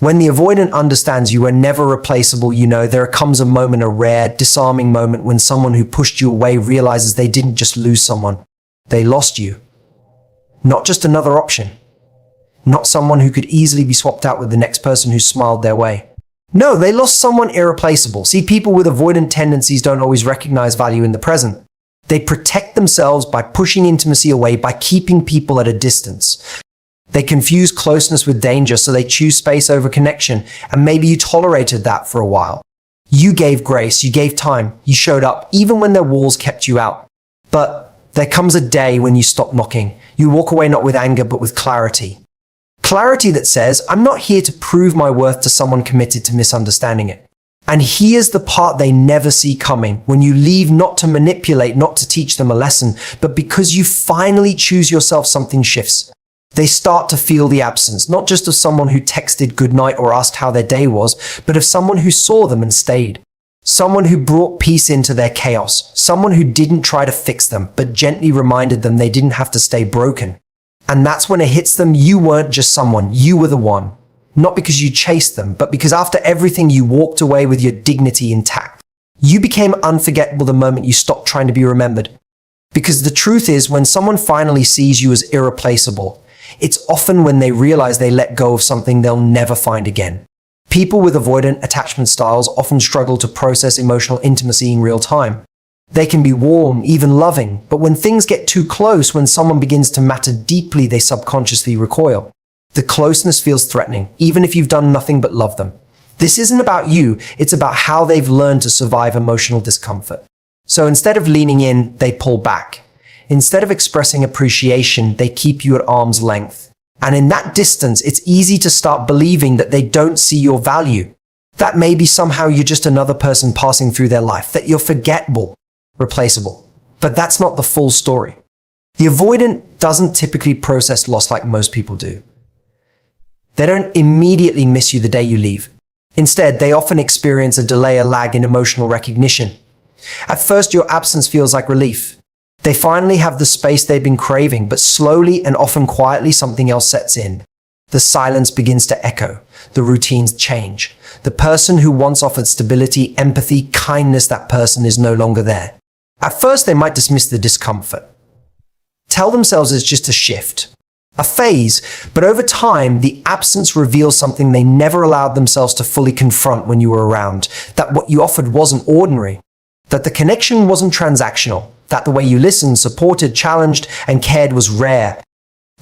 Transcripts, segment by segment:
When the avoidant understands you are never replaceable, there comes a moment, a rare, disarming moment when someone who pushed you away realizes they didn't just lose someone. They lost you. Not just another option. Not someone who could easily be swapped out with the next person who smiled their way. No, they lost someone irreplaceable. See, people with avoidant tendencies don't always recognize value in the present. They protect themselves by pushing intimacy away, by keeping people at a distance. They confuse closeness with danger, so they choose space over connection, and maybe you tolerated that for a while. You gave grace, you gave time, you showed up, even when their walls kept you out. But there comes a day when you stop knocking. You walk away not with anger, but with clarity. Clarity that says, I'm not here to prove my worth to someone committed to misunderstanding it. And here's the part they never see coming. When you leave, not to manipulate, not to teach them a lesson, but because you finally choose yourself, something shifts. They start to feel the absence, not just of someone who texted goodnight or asked how their day was, but of someone who saw them and stayed. Someone who brought peace into their chaos. Someone who didn't try to fix them, but gently reminded them they didn't have to stay broken. And that's when it hits them, you weren't just someone, you were the one. Not because you chased them, but because after everything you walked away with your dignity intact. You became unforgettable the moment you stopped trying to be remembered. Because the truth is, when someone finally sees you as irreplaceable, it's often when they realize they let go of something they'll never find again. People with avoidant attachment styles often struggle to process emotional intimacy in real time. They can be warm, even loving, but when things get too close, when someone begins to matter deeply, they subconsciously recoil. The closeness feels threatening, even if you've done nothing but love them. This isn't about you, it's about how they've learned to survive emotional discomfort. So instead of leaning in, they pull back. Instead of expressing appreciation, they keep you at arm's length. And in that distance, it's easy to start believing that they don't see your value. That maybe somehow you're just another person passing through their life, that you're forgettable, replaceable. But that's not the full story. The avoidant doesn't typically process loss like most people do. They don't immediately miss you the day you leave. Instead, they often experience a delay, a lag in emotional recognition. At first, your absence feels like relief. They finally have the space they've been craving, but slowly and often quietly, something else sets in. The silence begins to echo. The routines change. The person who once offered stability, empathy, kindness, that person is no longer there. At first, they might dismiss the discomfort. Tell themselves it's just a shift. A phase, but over time, the absence reveals something they never allowed themselves to fully confront when you were around, that what you offered wasn't ordinary, that the connection wasn't transactional, that the way you listened, supported, challenged, and cared was rare.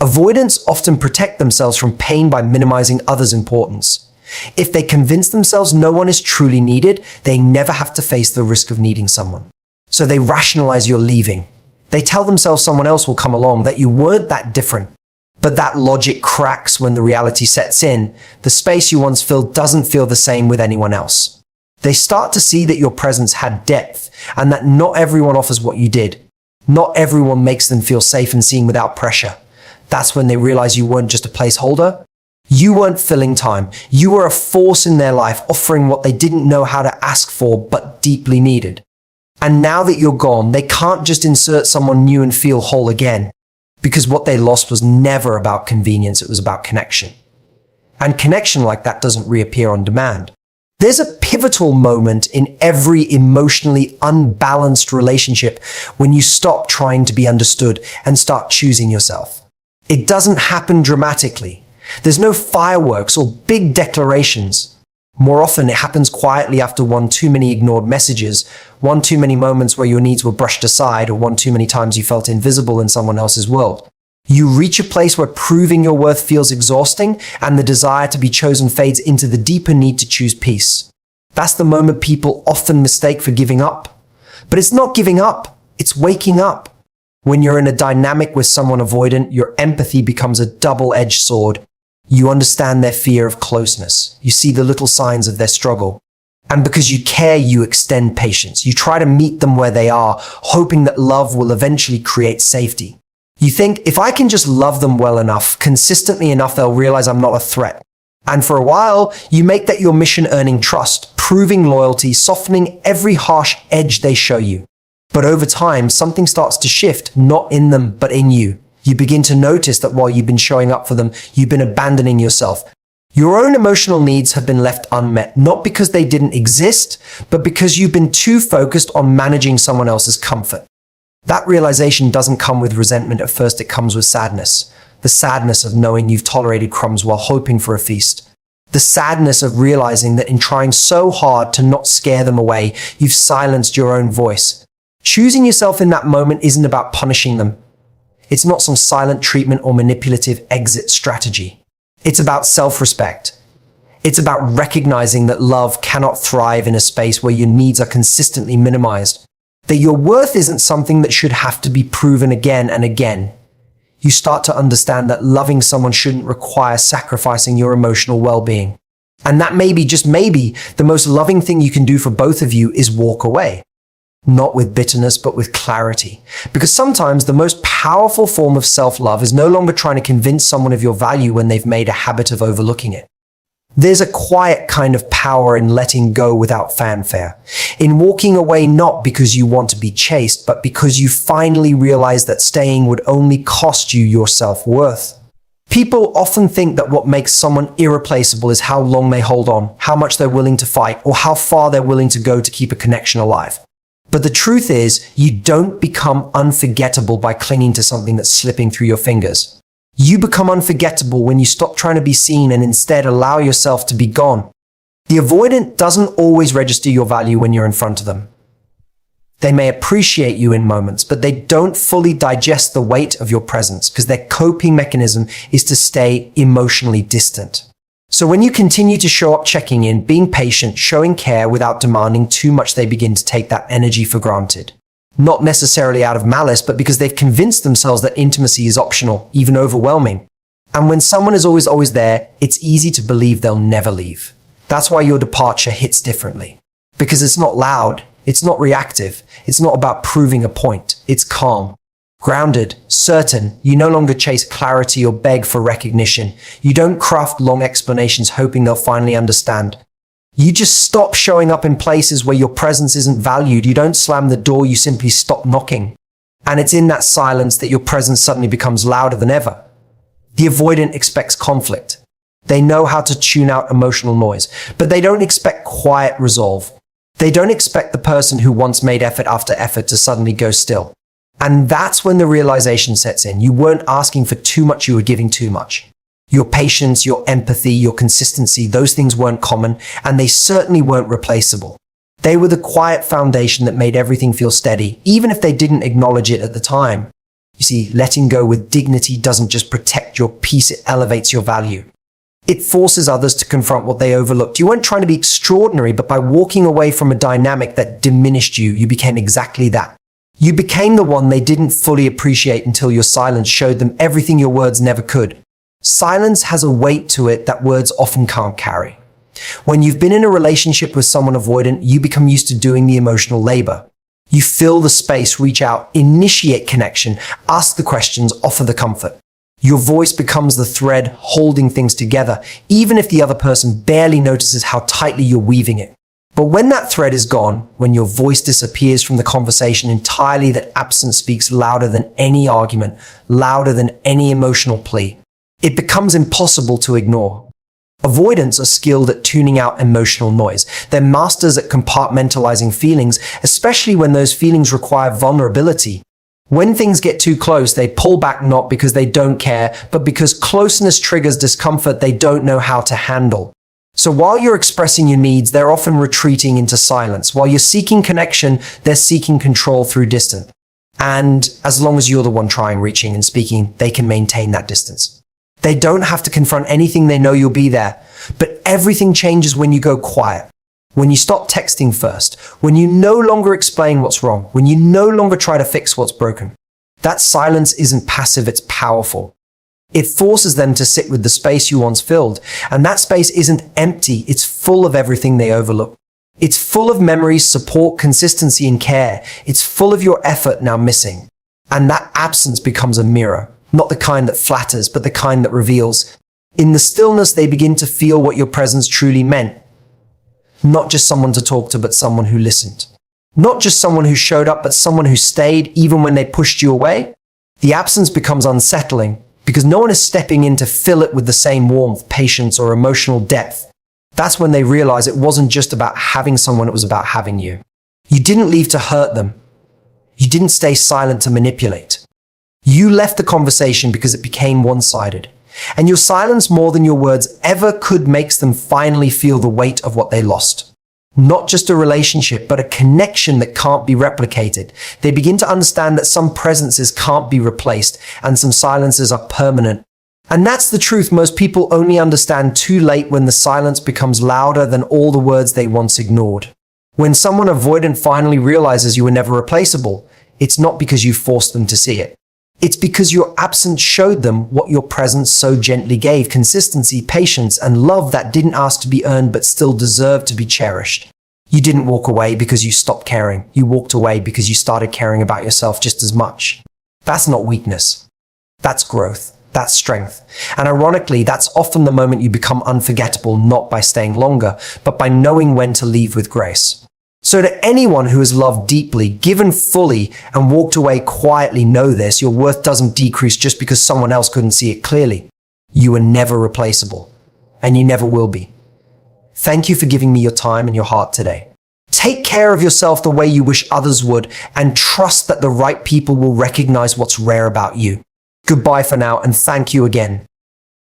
Avoidants often protect themselves from pain by minimizing others' importance. If they convince themselves no one is truly needed, they never have to face the risk of needing someone. So they rationalize your leaving. They tell themselves someone else will come along, that you weren't that different. But that logic cracks when the reality sets in. The space you once filled doesn't feel the same with anyone else. They start to see that your presence had depth, and that not everyone offers what you did. Not everyone makes them feel safe and seen without pressure. That's when they realize you weren't just a placeholder. You weren't filling time. You were a force in their life, offering what they didn't know how to ask for, but deeply needed. And now that you're gone, they can't just insert someone new and feel whole again. Because what they lost was never about convenience, it was about connection. And connection like that doesn't reappear on demand. There's a pivotal moment in every emotionally unbalanced relationship when you stop trying to be understood and start choosing yourself. It doesn't happen dramatically. There's no fireworks or big declarations. More often, it happens quietly after one too many ignored messages, one too many moments where your needs were brushed aside, or one too many times you felt invisible in someone else's world. You reach a place where proving your worth feels exhausting, and the desire to be chosen fades into the deeper need to choose peace. That's the moment people often mistake for giving up. But it's not giving up, it's waking up. When you're in a dynamic with someone avoidant, your empathy becomes a double-edged sword. You understand their fear of closeness. You see the little signs of their struggle. And because you care, you extend patience. You try to meet them where they are, hoping that love will eventually create safety. You think, if I can just love them well enough, consistently enough, they'll realize I'm not a threat. And for a while, you make that your mission, earning trust, proving loyalty, softening every harsh edge they show you. But over time, something starts to shift, not in them, but in you. You begin to notice that while you've been showing up for them, you've been abandoning yourself. Your own emotional needs have been left unmet, not because they didn't exist, but because you've been too focused on managing someone else's comfort. That realization doesn't come with resentment at first, it comes with sadness. The sadness of knowing you've tolerated crumbs while hoping for a feast. The sadness of realizing that in trying so hard to not scare them away, you've silenced your own voice. Choosing yourself in that moment isn't about punishing them. It's not some silent treatment or manipulative exit strategy. It's about self-respect. It's about recognizing that love cannot thrive in a space where your needs are consistently minimized. That your worth isn't something that should have to be proven again and again. You start to understand that loving someone shouldn't require sacrificing your emotional well-being. And that maybe, just maybe, the most loving thing you can do for both of you is walk away. Not with bitterness, but with clarity. Because sometimes the most powerful form of self-love is no longer trying to convince someone of your value when they've made a habit of overlooking it. There's a quiet kind of power in letting go without fanfare. In walking away not because you want to be chased, but because you finally realize that staying would only cost you your self-worth. People often think that what makes someone irreplaceable is how long they hold on, how much they're willing to fight, or how far they're willing to go to keep a connection alive. But the truth is, you don't become unforgettable by clinging to something that's slipping through your fingers. You become unforgettable when you stop trying to be seen and instead allow yourself to be gone. The avoidant doesn't always register your value when you're in front of them. They may appreciate you in moments, but they don't fully digest the weight of your presence because their coping mechanism is to stay emotionally distant. So when you continue to show up checking in, being patient, showing care without demanding too much, they begin to take that energy for granted. Not necessarily out of malice, but because they've convinced themselves that intimacy is optional, even overwhelming. And when someone is always there, it's easy to believe they'll never leave. That's why your departure hits differently. Because it's not loud, it's not reactive, it's not about proving a point, it's calm. Grounded, certain, you no longer chase clarity or beg for recognition. You don't craft long explanations hoping they'll finally understand. You just stop showing up in places where your presence isn't valued. You don't slam the door, you simply stop knocking. And it's in that silence that your presence suddenly becomes louder than ever. The avoidant expects conflict. They know how to tune out emotional noise, but they don't expect quiet resolve. They don't expect the person who once made effort after effort to suddenly go still. And that's when the realization sets in. You weren't asking for too much, you were giving too much. Your patience, your empathy, your consistency, those things weren't common, and they certainly weren't replaceable. They were the quiet foundation that made everything feel steady, even if they didn't acknowledge it at the time. You see, letting go with dignity doesn't just protect your peace, it elevates your value. It forces others to confront what they overlooked. You weren't trying to be extraordinary, but by walking away from a dynamic that diminished you, you became exactly that. You became the one they didn't fully appreciate until your silence showed them everything your words never could. Silence has a weight to it that words often can't carry. When you've been in a relationship with someone avoidant, you become used to doing the emotional labor. You fill the space, reach out, initiate connection, ask the questions, offer the comfort. Your voice becomes the thread holding things together, even if the other person barely notices how tightly you're weaving it. But when that thread is gone, when your voice disappears from the conversation entirely, that absence speaks louder than any argument, louder than any emotional plea. It becomes impossible to ignore. Avoidants are skilled at tuning out emotional noise. They're masters at compartmentalizing feelings, especially when those feelings require vulnerability. When things get too close, they pull back not because they don't care, but because closeness triggers discomfort they don't know how to handle. So while you're expressing your needs, they're often retreating into silence. While you're seeking connection, they're seeking control through distance. And as long as you're the one trying, reaching, and speaking, they can maintain that distance. They don't have to confront anything, they know you'll be there. But everything changes when you go quiet. When you stop texting first. When you no longer explain what's wrong. When you no longer try to fix what's broken. That silence isn't passive, it's powerful. It forces them to sit with the space you once filled. And that space isn't empty, it's full of everything they overlooked. It's full of memories, support, consistency, and care. It's full of your effort now missing. And that absence becomes a mirror. Not the kind that flatters, but the kind that reveals. In the stillness, they begin to feel what your presence truly meant. Not just someone to talk to, but someone who listened. Not just someone who showed up, but someone who stayed even when they pushed you away. The absence becomes unsettling, because no one is stepping in to fill it with the same warmth, patience, or emotional depth. That's when they realize it wasn't just about having someone, it was about having you. You didn't leave to hurt them. You didn't stay silent to manipulate. You left the conversation because it became one-sided. And your silence, more than your words ever could, makes them finally feel the weight of what they lost. Not just a relationship, but a connection that can't be replicated. They begin to understand that some presences can't be replaced and some silences are permanent. And that's the truth most people only understand too late, when the silence becomes louder than all the words they once ignored. When someone avoidant finally realizes you were never replaceable, it's not because you forced them to see it. It's because your absence showed them what your presence so gently gave: consistency, patience, and love that didn't ask to be earned but still deserved to be cherished. You didn't walk away because you stopped caring. You walked away because you started caring about yourself just as much. That's not weakness. That's growth. That's strength. And ironically, that's often the moment you become unforgettable, not by staying longer, but by knowing when to leave with grace. So to anyone who has loved deeply, given fully, and walked away quietly, know this: your worth doesn't decrease just because someone else couldn't see it clearly. You were never replaceable, and you never will be. Thank you for giving me your time and your heart today. Take care of yourself the way you wish others would, and trust that the right people will recognize what's rare about you. Goodbye for now, and thank you again.